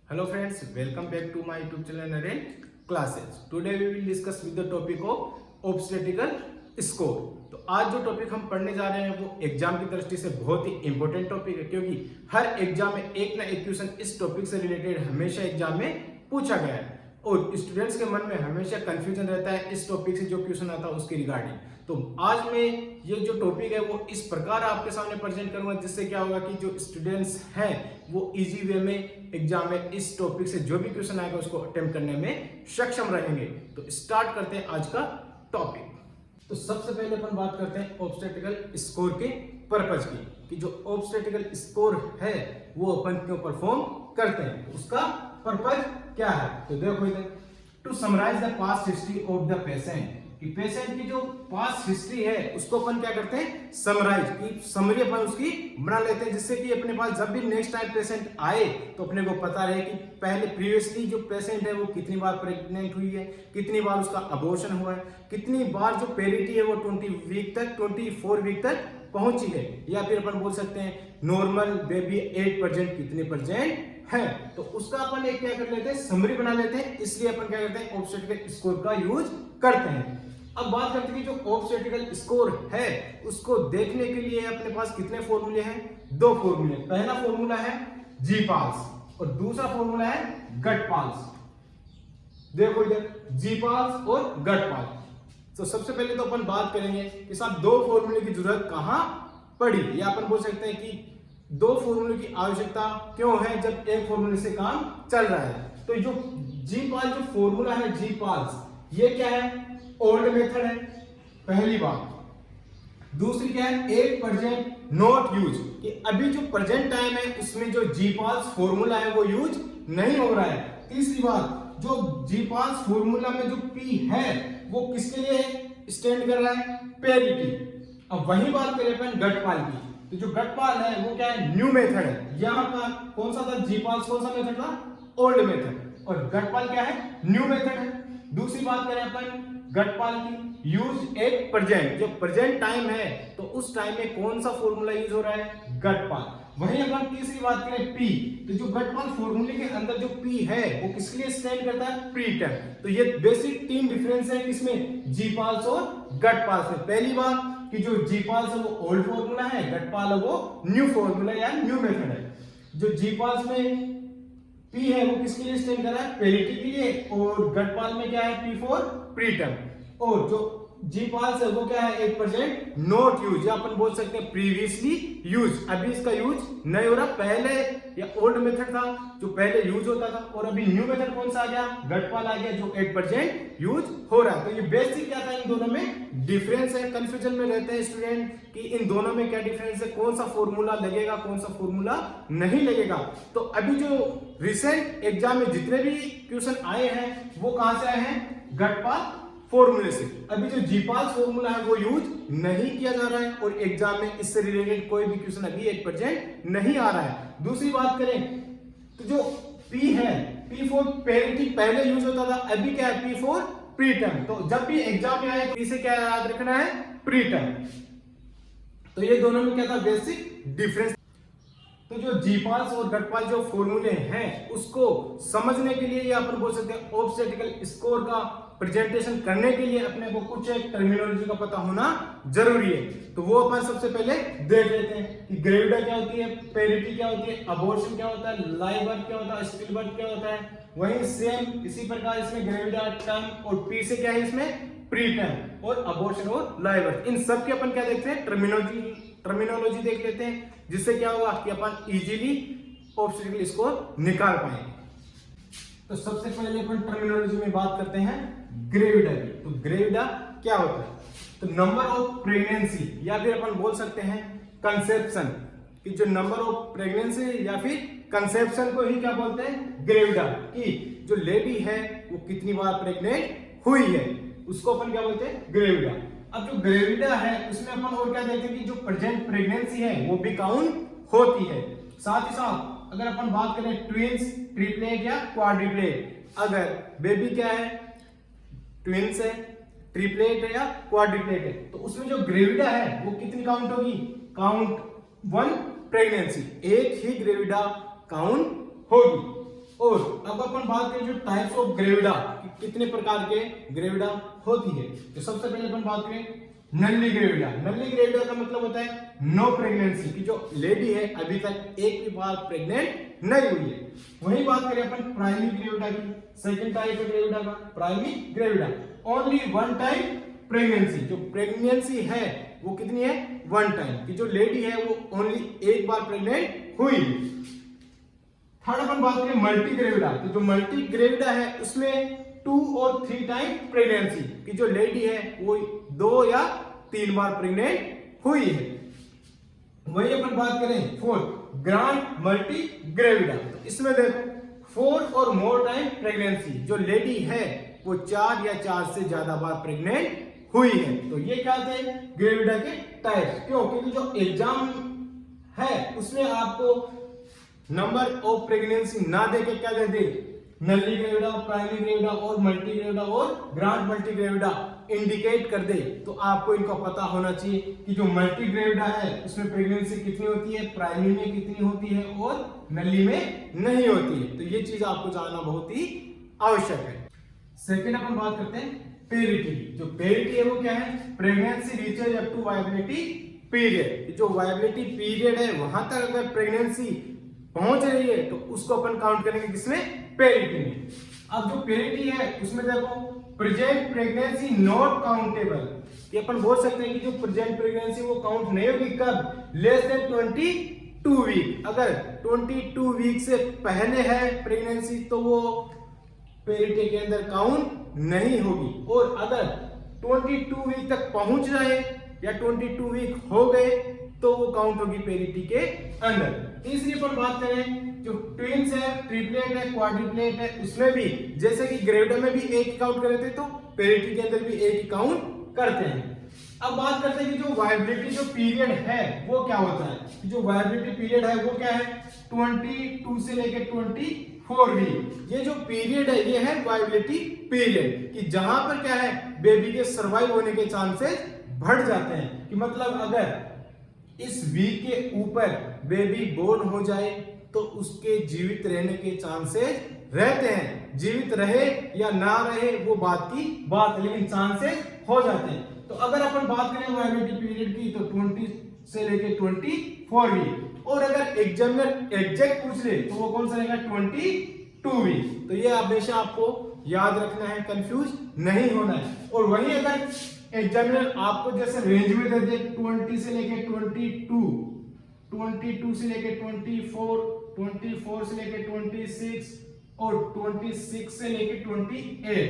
Hello friends, welcome back to my YouTube channel Naren Classes. Today we will discuss with the topic of obstacle score. तो आज जो topic हम पढ़ने जा रहे हैं वो एग्जाम की दृष्टि से बहुत ही इंपॉर्टेंट टॉपिक है, क्योंकि हर एग्जाम में एक ना एक क्वेश्चन इस टॉपिक से रिलेटेड हमेशा एग्जाम में पूछा गया है और स्टूडेंट्स के मन में हमेशा कंफ्यूजन रहता है इस टॉपिक से जो क्वेश्चन आता है उसके रिगार्डिंग। तो आज मैं ये जो टॉपिक है वो इस प्रकार आपके सामने प्रेजेंट करूंगा जिससे क्या होगा कि जो स्टूडेंट्स हैं वो इजी वे में एग्जाम में इस टॉपिक से जो भी क्वेश्चन आएगा उसको अटेम्प्ट करने में सक्षम रहेंगे। तो स्टार्ट करते हैं आज का टॉपिक। तो सबसे पहले अपन बात करते हैं ऑब्स्टेकल स्कोर के पर्पज की, कि जो ऑब्स्टेकल स्कोर है वो अपन क्यों परफॉर्म करते हैं, उसका पर्पज क्या है। तो देखो इधर, to summarise the past history of the patient, कि पेशेंट की जो पास्ट हिस्ट्री है उसको अपन क्या करते हैं, समराइज की समरी अपन उसकी बना लेते हैं, जिससे कि अपने पास जब भी नेक्स्ट टाइम पेशेंट आए तो अपने को पता रहे कि पहले प्रीवियसली जो पेशेंट है वो कितनी बार प्रेग्नेंट हुई है, कितनी बार उसका अबॉर्शन हुआ है, कितनी बार जो पेरिटी है वो 24 वीक तक पहुंची है, या फिर अपन बोल सकते हैं नॉर्मल बेबी 8% कितने परसेंट है। तो उसका अपन एक क्या कर लेते हैं, समरी बना लेते हैं, इसलिए अपन क्या करते हैं ऑब्स्टेकल स्कोर का यूज करते हैं। अब बात करते हैं कि जो ऑब्स्टेकल स्कोर है उसको देखने के लिए अपने पास कितने फॉर्मूले हैं, दो फॉर्मूले। पहला फॉर्मूला है जीपाल्स और दूसरा फॉर्मूला है गटपाल्स। देखो इधर, जीपाल्स और गटपाल्स। तो सबसे पहले तो अपन बात करेंगे कि साहब दो फॉर्मूले की जरूरत कहां पड़ी, या अपन बोल सकते हैं कि दो फॉर्मूले की आवश्यकता क्यों है जब एक फॉर्मूले से काम चल रहा है। तो जो जीपाल जो फॉर्मूला है जीपाल्स, ये क्या है, ओल्ड मेथड है, पहली बात। दूसरी क्या है, 8% नॉट यूज, कि अभी जो प्रेजेंट टाइम है उसमें जो जीपाल्स फॉर्मूला है वो यूज नहीं हो रहा है। तीसरी बात, जो जीपाल्स फॉर्मूला में जो पी है वो किसके लिए स्टैंड कर रहा है, पेरिटी। अब वही बात करें अपन गटपाल की, तो जो गटपाल है वो क्या है, न्यू मेथड है। यहाँ का कौन सा था, जीपाल्स कौन सा मेथड था, ओल्ड मेथड, और गटपाल क्या है, न्यू मेथड है। दूसरी बात करें अपन गटपाल की, यूज एट प्रेजेंट, जो प्रेजेंट टाइम है तो उस टाइम में कौन सा फॉर्मूला यूज हो रहा है, गटपाल। वहीं अपन तीसरी बात करें पी, तो जो गटपाल फॉर्मूले के अंदर जो पी है वो किसके लिए स्टैंड करता है, प्रीटर्म। तो ये बेसिक तीन डिफरेंस है किसमें, जीपाल्स और गटपाल्स में। पहली बात कि जो जीपाल्स है वो ओल्ड फॉर्मूला है, गटपाल है वो न्यू फॉर्मूला या न्यू मेथड है। जो जीपाल्स में पी है वो किसके लिए स्टैंड कर रहा है, पेरिटी के लिए, और गटपाल में क्या है, पी फॉर प्रीटर्म। और जो जीपाल्स है वो क्या है, 8% नॉट यूज, या अपन बोल सकते हैं प्रीवियसली यूज, अभी इसका यूज नहीं हो रहा। पहले या ओल्ड मेथड था जो पहले यूज होता था, और अभी न्यू मेथड कौन सा आ गया, गटपाल आ गया जो 8% यूज हो रहा है। तो ये बेसिक क्या था, इन दोनों में डिफरेंस है। कंफ्यूजन में रहते हैं स्टूडेंट कि इन दोनों में क्या डिफरेंस है, कौन सा फॉर्मूला लगेगा कौन सा फॉर्मूला नहीं लगेगा। तो अभी जो रिसेंट एग्जाम में जितने भी क्वेश्चन आए हैं वो कहां से आए हैं, गटपाल फॉर्मूले से। अभी जो जीपाल्स फॉर्मूला है वो यूज नहीं किया जा रहा है और एग्जाम में इससे रिलेटेड कोई भी क्वेश्चन अभी 8% नहीं आ रहा है। दूसरी बात करें तो जो पी है, पी फॉर पेरिटी पहले यूज होता था, अभी क्या है, पी फॉर प्रीटर्म। तो जब भी एग्जाम में आए तो इसे क्या याद रखना है, प्रीटर्म। तो ये दोनों में क्या था, बेसिक डिफरेंस। तो जो जीपाल्स और गटपाल जो फॉर्मूले हैं उसको समझने के लिए या अपन बोल सकते हैं ऑब्स्टेकल स्कोर का प्रेजेंटेशन करने के लिए अपने को कुछ एक टर्मिनोलॉजी का पता होना जरूरी है। तो वो अपन सबसे पहले देख लेते हैं कि ग्रेविडा क्या होती है, पेरिटी क्या होती है, अबॉर्शन क्या होता है, लाइव बर्थ क्या होता है, स्टिल बर्थ क्या होता है। वहीं सेम इसी प्रकार इसमें ग्रेविडा टर्म और पी से क्या है, इसमें प्रीटर्म और अबॉर्शन और लाइव बर्थ, इन सब के अपन क्या देखते हैं, टर्मिनोलॉजी देख लेते हैं, जिससे क्या होगा कि अपन इजीली ऑब्स्टेकल स्कोर निकाल पाएंगे। तो सबसे पहले अपन टर्मिनोलॉजी में बात करते हैं ग्रेविडा की। तो ग्रेविडा क्या होता है, तो नंबर ऑफ प्रेगनेंसी, या फिर अपन बोल सकते हैं कंसेप्शन, कि जो नंबर ऑफ प्रेगनेंसी या फिर कंसेप्शन को ही क्या बोलते हैं, ग्रेविडा, कि जो लेडी है वो कितनी बार प्रेग्नेंट हुई है उसको अपन क्या बोलते हैं, ग्रेविडा। अब जो ग्रेविडा है उसमें अपन और क्या देखते हैं कि जो प्रेजेंट प्रेगनेंसी है वो भी काउंट होती है। साथ ही साथ अगर अपन बात करें ट्विंस, ट्रिपलेट या क्वाड्रिप्लेट, अगर बेबी क्या है, ट्विंस है, ट्रिपलेट है या क्वाड्रिप्लेट है, तो उसमें जो ग्रेविडा है वो कितनी काउंट होगी, काउंट 1 प्रेगनेंसी, एक ही ग्रेविडा काउंट होगी। और अब अपन बात करें जो टाइप्स ऑफ ग्रेविडा, कितने प्रकार के ग्रेविडा होती है। तो सबसे पहले अपन बात करें नल्ली ग्रेविडा। नल्ली ग्रेविडा का मतलब होता है नो प्रेगनेंसी, की जो लेडी है अभी तक एक भी बार प्रेग्नेंट नहीं हुई है। वही बात करें अपन प्राइमरी ग्रेविडा की, सेकंड टाइप है ग्रेविडा का primary gravida, only one time pregnancy, जो प्रेगनेंसी है वो कितनी है, वन टाइम, की जो लेडी है वो ओनली एक बार प्रेग्नेंट हुई। थर्ड अपन बात करें मल्टी ग्रेविडा, तो जो मल्टी ग्रेविडा है उसमें 2 और 3 टाइम प्रेगनेंसी, की जो लेडी है वो 2 या 3 बार प्रेग्नेंट हुई है। वही अपन बात करें फोर्थ ग्रांड मल्टी ग्रेविडा, तो इसमें देखो 4 और मोर टाइम प्रेगनेंसी, जो लेडी है वो 4 या 4 से ज्यादा बार प्रेग्नेंट हुई है। तो ये क्या थे ग्रेविडा के टाइप्स। क्यों? क्योंकि जो एग्जाम है उसमें आपको नंबर ऑफ प्रेगनेंसी ना देके क्या दे दे, नल्ली ग्रेविडा, प्राइमरी ग्रेविडा और मल्टी ग्रेविडा और ग्रांड मल्टी ग्रेविडा इंडिकेट कर दे, तो आपको इनका पता होना चाहिए कि जो मल्टी ग्रेविडा है उसमें प्रेगनेंसी कितनी होती है, प्राइमरी में कितनी होती है और नल्ली में नहीं होती है। तो ये चीज आपको जानना बहुत ही आवश्यक है। सेकेंड अपन बात करते हैं पेरिटी। जो पेरिटी है वो क्या है, pregnancy reaches up to viability period, जो वायबिलिटी पीरियड है वहां तक अगर प्रेगनेंसी पहुंच रही है तो उसको अपन काउंट करेंगे किसमें, पेरिटी में। अब जो पेरिटी है उसमें देखो प्रेजेंट प्रेगनेंसी नॉट काउंटेबल, ये अपन बोल सकते हैं कि जो प्रेजेंट प्रेगनेंसी वो काउंट नहीं होगी कब, लेस देन 22 वीक। अगर 22 वीक से पहले है प्रेगनेंसी तो वो पेरिटी के अंदर काउंट नहीं होगी, और अगर 22 वीक तक पहुंच रहे या 22 वीक हो गए तो वो काउंट होगी पेरिटी के अंदर। तीसरी पर बात करें जो ट्विंस है, ट्रिपलेट है, क्वाड्रिपलेट है, उसमें भी जैसे कि ग्रेविडा में भी एक ही काउंट करते थे तो पेरिटी के अंदर भी एक ही काउंट करते हैं। अब बात करते हैं कि जो वायबिलिटी जो पीरियड है वो क्या होता है। जो वायबिलिटी पीरियड है वो क्या है, 22 से लेकर 24 वीक। ये जो पीरियड है ये है वायबिलिटी पीरियड, कि जहां पर क्या है बेबी के सर्वाइव होने के चांसेस बढ़ जाते हैं। कि मतलब अगर इस वीक के ऊपर बेबी बोर्न हो जाए तो उसके जीवित रहने के चांसेस रहते हैं। जीवित रहे या ना रहे वो बात की बात है, लेकिन चांसेस हो जाते हैं। तो अगर अपन बात करें वायबिलिटी पीरियड की तो 20 से लेके 24 वीक, और अगर एग्जामिनर एग्जैक्ट पूछ ले तो वो कौन सा रहेगा, 22 वीक। तो ये हमेशा आपको याद रखना है, कंफ्यूज नहीं होना है। और वहीं अगर एग्जामिनर आपको जैसे रेंज में दे दे 20 से लेके 22, 22 से लेके 24, 24 से लेके 26 और 26 से लेके 28,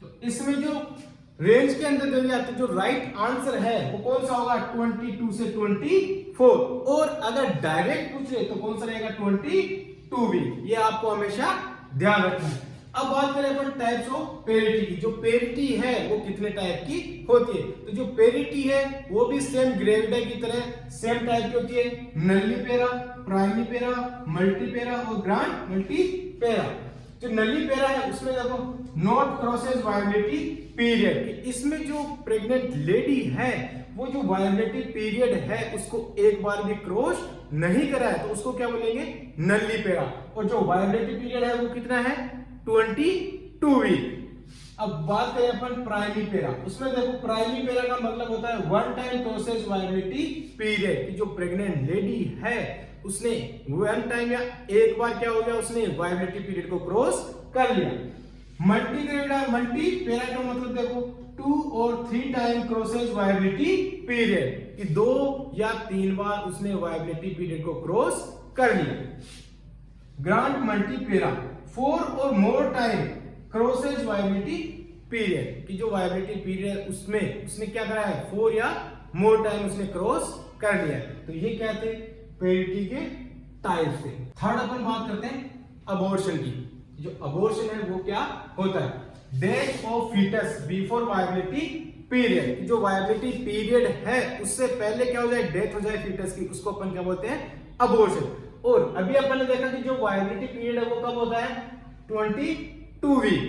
तो इसमें जो रेंज के अंदर दे दिया तो जो राइट आंसर है वो कौन सा होगा, 22 से 24। और अगर डायरेक्ट पूछे तो कौन सा रहेगा, 22 वीक। ये आपको हमेशा ध्यान रखना है। अब बात करें अपन टाइप्स ऑफ पेरिटी की। जो पेरिटी है वो कितने टाइप की होती है। तो जो पेरिटी है वो भी सेम ग्रेविडा की तरह सेम टाइप की होती है, नल्ली पेरा, प्राइमरी पेरा, मल्टी पेरा और ग्रांड मल्टी पेरा। जो नल्ली पेरा है उसमें देखो नॉट क्रॉसेस वायबिलिटी पीरियड, इसमें जो प्रेग्नेंट लेडी है वो जो वायबिलिटी पीरियड है उसको एक बार भी क्रॉस नहीं करा है तो उसको क्या बोलेंगे, नल्ली पेरा। और जो वायबिलिटी पीरियड है वो कितना है, 22 वीक। अब बात करें अपन प्राइमरी पेरा, उसमें देखो प्राइमरी पेरा का मतलब होता है one time crosses viability period, की जो प्रेग्नेंट लेडी है उसने वन टाइम या एक बार क्या हो गया, उसने वायबिलिटी पीरियड को क्रॉस कर लिया। मल्टी ग्रेविडा मल्टी पेरा का मतलब देखो 2 और 3 टाइम क्रॉसेस वायबिलिटी पीरियड, कि 2 या 3 बार उसने वायबिलिटी पीरियड को क्रॉस कर लिया। ग्रांड मल्टी पेरा 4 और more time crosses viability period, की जो वायबिलिटी पीरियड उसमें उसने क्या करा है, 4 या मोर टाइम उसने क्रॉस कर लिया। तो ये क्या थे पेरिटी के टाइप थे। थर्ड अपन बात करते हैं अबॉर्शन की। जो अबॉर्शन है वो क्या होता है, death of foetus before viability period. जो वायबिलिटी पीरियड है उससे पहले क्या हो जाए, डेथ हो जाए फीटस की, उसको अपन क्या बोलते हैं, अबॉर्शन। और अभी अपन ने देखा कि जो वायबिलिटी पीरियड है वो कब होता है, 22 वीक।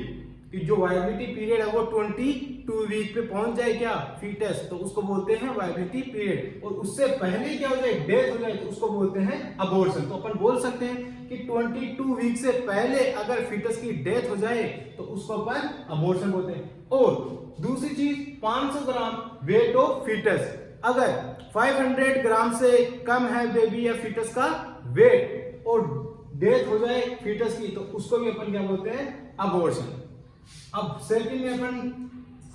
कि जो वायबिलिटी पीरियड है वो 22 वीक पे पहुंच जाए क्या फीटस, तो उसको बोलते हैं वायबिलिटी पीरियड। और उससे पहले क्या हो जाए, डेथ हो जाए, तो उसको बोलते हैं अबॉर्शन। तो अपन बोल सकते हैं कि 22 वीक से पहले अगर फीटस की डेथ हो जाए तो उसको अपन अबॉर्शन बोलते हैं। और दूसरी चीज 500 ग्राम वेट ऑफ फीटस, अगर 500 ग्राम से कम है बेबी या फीटस का वेट और डेथ हो जाए फीटस की, तो उसको भी अपन क्या बोलते हैं, अबॉर्शन। अब सेकंड में अपन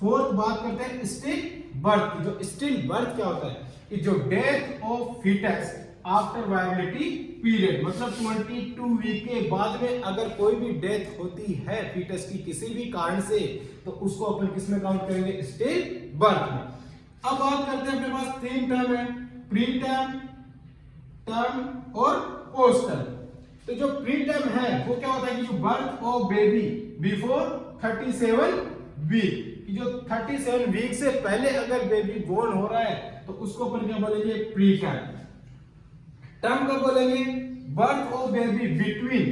फोर्थ बात करते हैं स्टिल बर्थ। जो स्टिल बर्थ क्या होता है कि जो death of foetus after viability period, मतलब 22 वीक के बाद में अगर कोई भी डेथ होती है फीटस की किसी भी कारण से, तो उसको अपन किस में काउंट करेंगे, स्टिल बर्थ में। अब बात करते हैं, अपने पास 3 टर्म है, प्री टर्म, टर्म और पोस्ट टर्म। तो जो प्री टर्म है वो क्या होता है कि जो birth of baby before 37 week, जो 37 वीक से पहले अगर बेबी बोर्न हो रहा है तो उसको अपन क्या बोलेंगे, प्री टर्म। टर्म का बोलेंगे birth of baby between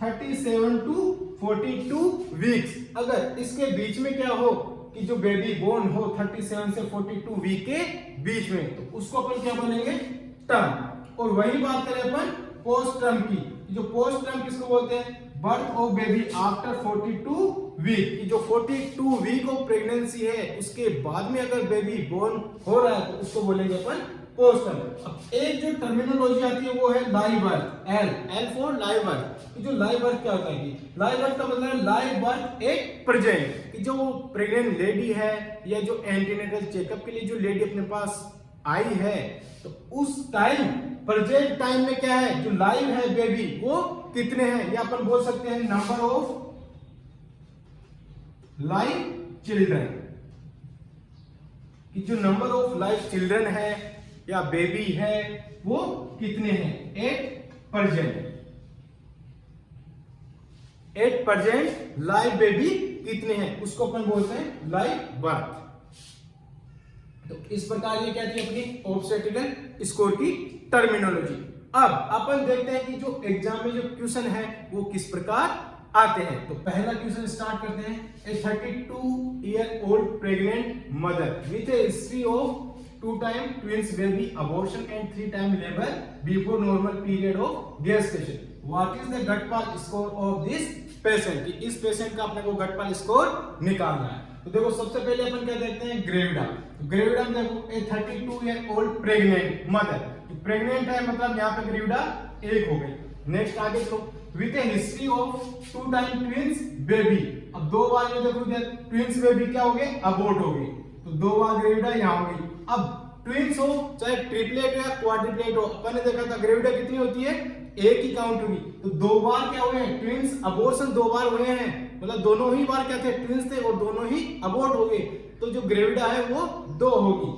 37 to 42 weeks, अगर इसके बीच में क्या हो कि जो बेबी बोर्न हो 37 से 42 वीक के बीच में, तो उसको अपन क्या बोलेंगे, टर्म। और वही बात करें अपन पोस्ट टर्म की, जो पोस्ट टर्म किसको बोलते हैं, birth of baby after 42 week, जो 42 वीक ऑफ प्रेगनेंसी है उसके बाद में अगर बेबी बोर्न हो रहा है तो उसको बोलेंगे अपन पोस्ट टर्म। अब एक जो टर्मिनोलॉजी आती है वो है live birth, L for live birth. जो लाइव बर्थ क्या होता है कि लाइव बर्थ का मतलब है लाइव बर्थ एट प्रेजेंट, कि जो प्रेग्नेंट लेडी है या जो एंटीनेटल चेकअप के लिए जो लेडी अपने पास आई है, तो उस टाइम प्रेजेंट टाइम में क्या है, जो लाइव है बेबी वो कितने हैं, या अपन बोल सकते हैं नंबर ऑफ लाइव चिल्ड्रन, कि जो नंबर ऑफ लाइव चिल्ड्रन है या बेबी है वो कितने हैं, एट प्रेजेंट लाइव बेबी कितने हैं, उसको अपन बोलते हैं लाइव बर्थ। तो इस प्रकार ये क्या थी अपनी ऑब्स्टेट्रिकल स्कोर की टर्मिनोलॉजी। अब अपन देखते हैं कि जो एग्जाम में जो क्वेश्चन है वो किस प्रकार आते हैं। तो पहला क्वेश्चन स्टार्ट करते हैं, ए 32-year-old pregnant mother with A history of 2 time twins baby abortion and 3 time labor before normal period of gestation. What is the Gatpal score of this patient? कि इस पेशेंट का अपने को गटपाल स्कोर निकालना है। तो देखो सबसे पहले अपन क्या देखते हैं, ग्रेविडा। ग्रेविडा में देखो ए 32-year-old प्रेग्नेंट मदर, प्रेग्नेंट है मतलब यहाँ पे ग्रेविडा 1 हो गई। नेक्स्ट आगे चलो, with A history of 2 time twins baby। अब 2 बार ये देखो ट्विंस बेबी क्या हो गए, अबॉर्ट हो गई, तो 2 बार ग्रेविडा यहाँ हो गई। अब ट्विंस हो चाहे ट्रिपलेट या क्वाड्रिपलेट हो, अपन ने देखा था ग्रेविडा कितनी होती है, 1 ही काउंट होगी, तो 2 बार क्या हुए हैं ट्विंस अबॉर्शन 2 बार हुए हैं, मतलब दोनों ही बार क्या थे ट्विंस थे और दोनों ही अबॉर्ट हो गए, तो जो ग्रेविडा है वो 2 होगी,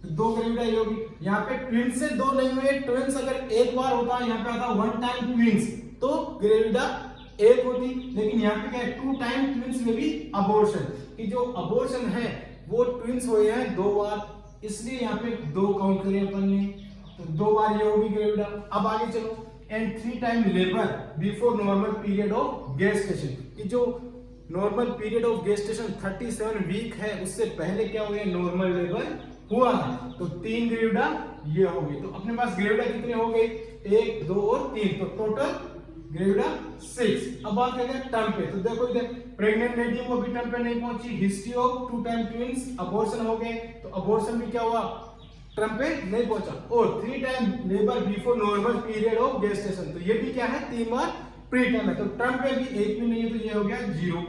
तो 2 ग्रेविडा ही होगी। यहाँ पे ट्विंस से 2 नहीं हुए, ट्विंस अगर 1 बार होता यहाँ पे आता 1 टाइम ट्विंस तो ग्रेविडा 1 होती, लेकिन यहाँ पे क्या है 2 टाइम ट्विंस में भी अबॉर्शन, कि जो अबॉर्शन है वो ट्विंस हुए हैं 2 बार, इसलिए यहाँ पे 2 काउंट करें अपन ने, तो 2 बार ये होगी ग्रेविडा। अब आगे चलो, and 3 time labour before normal period of gestation, कि जो normal period of gestation 37 week है उससे पहले क्या हुए, नॉर्मल लेबर हुआ है, तो 3 ग्रेविडा ये हो गई। तो अपने पास ग्रेविडा कितने हो गए, 1, 2 और 3, तो टोटल ग्रेविडा 6। अब बात करें टर्म पे, तो देखो इधर प्रेग्नेंट लेडी वो भी टर्म पे नहीं पहुंची, history of 2 time twins abortion हो गए, तो अबॉर्शन भी क्या हुआ, टर्म पे नहीं पहुंचा। और 3 time labour before normal period of gestation, तो ये भी क्या है 3 बार प्री टर्म है, तो टर्म पे भी 1 भी नहीं है, तो ये हो गया 0।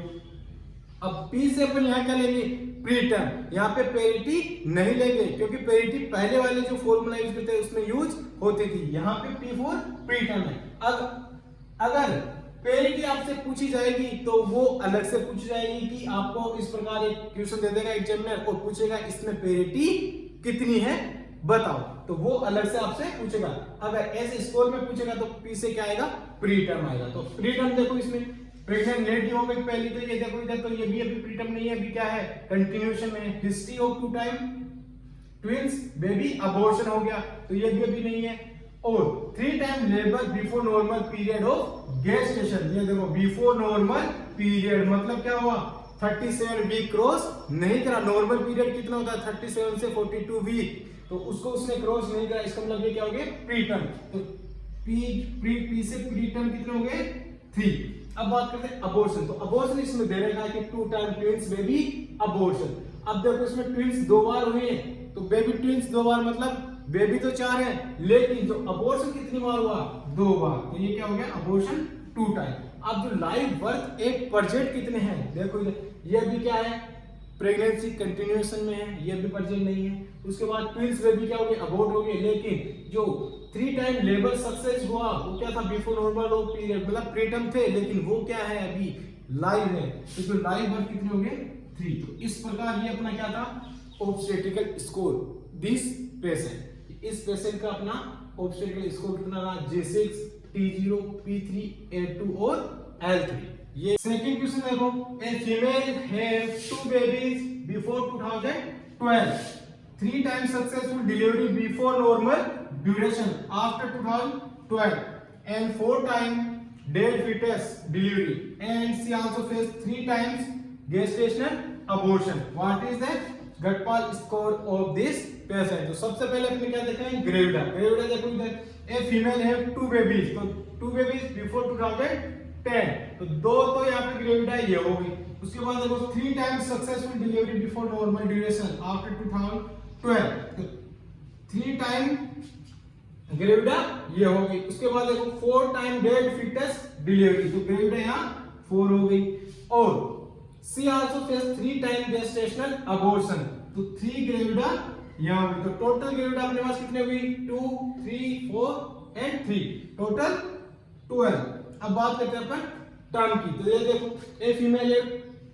अब पी से अपन यहाँ क्या लेंगे, प्री टर्म, यहाँ पे पेरिटी नहीं लेंगे क्योंकि पेरिटी पहले वाले जो फॉर्मूला यूज करते हैं उसमें यूज होती थी, यहाँ पे पी फॉर प्री टर्म है। अब अगर पेरिटी आपसे पूछी जाएगी तो वो अलग से पूछी जाएगी, कि आपको इस प्रकार एक क्वेश्चन दे देगा एग्जामिनर और पूछेगा इसमें पेरिटी कितनी है बताओ, तो वो अलग से आपसे पूछेगा। अगर ऐसे स्कोर में पूछेगा तो पी से क्या आएगा, प्री टर्म आएगा। तो प्री टर्म देखो इसमें प्रेग्नेंट लेडी हो गई पहली, तो ये देखो इधर, तो ये भी अभी प्री टर्म नहीं है, अभी क्या है कंटिन्यूएशन में, history of 2 time twins baby abortion हो गया, तो ये भी अभी नहीं है। और 3 time labour before normal period of gestation, ये देखो बिफोर नॉर्मल पीरियड मतलब क्या हुआ, 37 वीक क्रॉस नहीं करा। नॉर्मल पीरियड कितना होता है 37 से 42 वीक, तो उसको उसने क्रॉस नहीं करा। इसका मतलब ये क्या हो गया प्री टर्म। तो पी से प्री टर्म कितने हो गए 3। अब बात करते हैं अबॉर्शन। तो अबॉर्शन इसमें दे रखा है कि 2 टाइम ट्विंस बेबी अबॉर्शन। अब देखो इसमें ट्विंस 2 बार हुए हैं, तो बेबी ट्विंस 2 बार मतलब बेबी तो 4 है, लेकिन जो अबॉर्शन कितनी बार हुआ 2 बार। तो ये क्या हो गया अबॉर्शन 2 टाइम। अब जो लाइव बर्थ एक परजेंट कितने हैं देखो, ये भी क्या है प्रेगनेंसी कंटिन्यूएशन में है, ये भी परजेंट नहीं है। उसके बाद ट्विंस बेबी क्या हो गए अबॉर्ट हो गए, लेकिन जो 3 टाइम लेबर सक्सेस हुआ वो क्या था बिफोर नॉर्मल और पीरियड मतलब प्रीटर्म थे, लेकिन वो क्या है अभी लाइव है। तो जो लाइव बर्थ कितने हो गए 3। तो इस प्रकार ये अपना क्या था ऑब्स्टेट्रिकल स्कोर दिस पेशेंट। इस पेशेंट का अपना ऑब्स्टेट्रिकल स्कोर कितना रहा G6, T0, P3, A2 और L3। ये सेकंड क्वेश्चन देखो, a female have 2 babies before 2012, 3 times successful delivery before normal duration after 2012 and 4 time dead fetus delivery, and she also faced 3 times gestational abortion. What is the Gatpal score of this patient? तो सबसे पहले अपने क्या देखा है gravida. Gravida देखो इधर, a female have 2 babies, तो 2 बेबीज बिफोर 2010, तो 2 तो यहाँ पे ग्रेविडा ये हो गई। उसके बाद देखो 3 times successful delivery before normal duration after 2012, तो 3 टाइम ग्रेविडा ये हो गई। उसके बाद देखो 4 टाइम डेड फिटस डिलीवरी, तो ग्रेविडा यहाँ 4 हो गई। और she also face 3 time gestational abortion, तो 3 ग्रेविडा यहाँ हुई। तो टोटल ग्रेविडा अपने पास कितने हुई 2, 3, 4 एंड 3, टोटल 12। अब बात करते हैं अपन टर्म की। तो ये देखो ए फीमेल है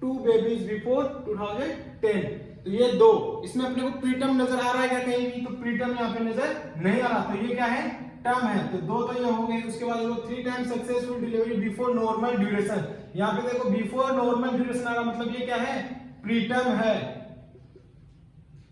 2 बेबीज बिफोर 2010, तो ये 2, इसमें अपने को प्रीटर्म नजर आ रहा है क्या कहीं भी? तो प्रीटर्म यहाँ पे नजर नहीं आ रहा, तो ये क्या है टर्म है। तो 2 तो ये हो गए। उसके बाद देखो 3 time successful delivery before normal duration, यहाँ पे देखो बिफोर नॉर्मल ड्यूरेशन आ रहा, मतलब ये क्या है प्रीटर्म है,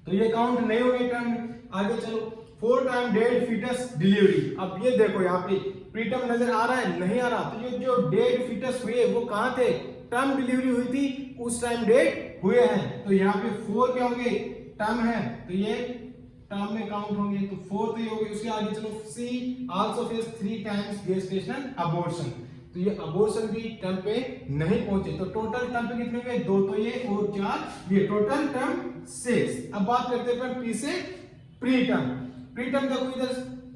तो ये काउंट नहीं हो गई टर्म। आगे चलो 4 टाइम डेड फीटस डिलीवरी। अब ये देखो यहाँ पे प्रीटर्म नजर आ रहा है नहीं आ रहा, तो ये जो डेड फीटस हुए वो कहाँ थे टर्म डिलीवरी हुई थी उस टाइम डेड हुए हैं। तो यहाँ पे 4 क्या हो गए टर्म है, तो ये टर्म में काउंट होंगे, तो 4 तो ये हो गई। उसके आगे चलो she also face 3 times gestational abortion, तो ये अबॉर्शन भी टर्म पे नहीं पहुंचे। तो टोटल टर्म पे कितने हुए 2 तो ये और 4 ये, टोटल टर्म 6। अब बात करते हैं पी से प्री टर्म। प्री टर्म देखो इधर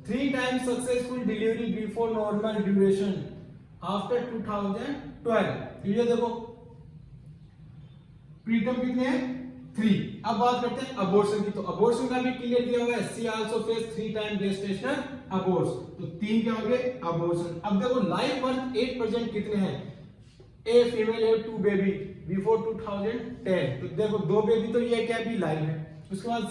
3 times successful delivery before normal duration after 2012, तो ये देखो प्री टर्म कितने हैं 3। अब बात करते हैं अबॉर्शन की। तो अबॉर्शन का भी क्लियर दिया हुआ है, she also face 3 time gestational abortion, तो 3 क्या हो गए अबॉर्शन। अब देखो लाइव बर्थ 8% कितने हैं, ए फीमेल है 2 बेबी बिफोर 2010, तो देखो 2 बेबी तो ये क्या भी लाइव है। उसके बाद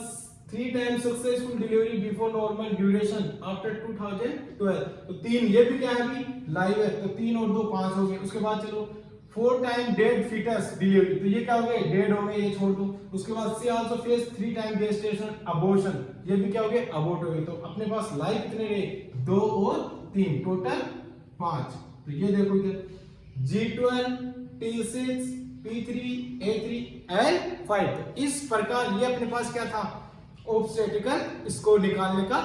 3 time successful delivery before normal duration after 2012, तो 3 ये भी क्या है अभी लाइव है, तो 3 और 2 5 हो गए। उसके बाद चलो 4 टाइम डेड फीटस डिलीवरी, तो ये क्या हो गए डेड हो गए, ये छोड़ दो। उसके बाद she also face 3 time gestation abortion, ये भी क्या हो गए अबॉर्ट हो गए। तो अपने पास लाइव कितने रहे 2 और 3, टोटल 5। तो ये देखो इधर G12, T6, P3, A3, L5। तो इस प्रकार ये अपने पास क्या था ऑब्स्टेट्रिकल स्कोर निकालने का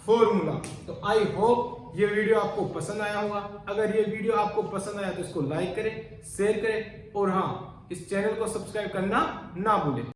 फॉर्मूला। तो आई होप ये वीडियो आपको पसंद आया होगा। अगर ये वीडियो आपको पसंद आया तो इसको लाइक करें, शेयर करें और हाँ इस चैनल को सब्सक्राइब करना ना भूलें।